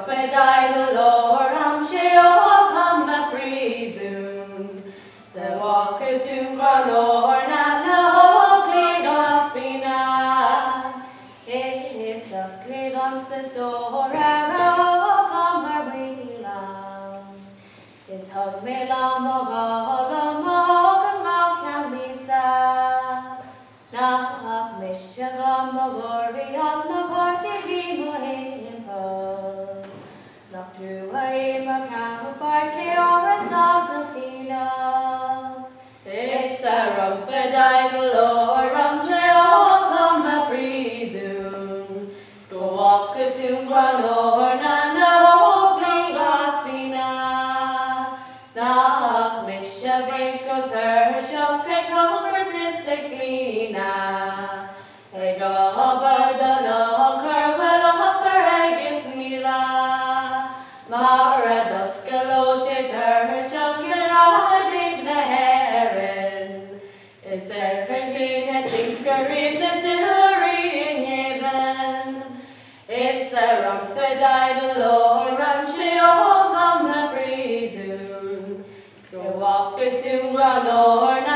rumpedidle Ócam she Ócam Phriosúin. The Phriosúin gron na Coláiste. Is cledom sestora Ócam Mhil. Is Mhil Ócam Chamuis. Nach mishevam magorias magorti Mhil. Nach truaim campart leoras nach the fina. Is rumpedidle Ócam she Ócam Phriosúin. Phriosúin gron na Colaiste. Nach mishevam scoter shoket Cúrsa glina. Egabar the knocker will occur egis Mhil. Marados Coláiste shoket digna heron. Is Phriosúin thinker is the sillery in heaven. Is rumpedidle Ócam she Ócam Phriosúin. Phriosúin gron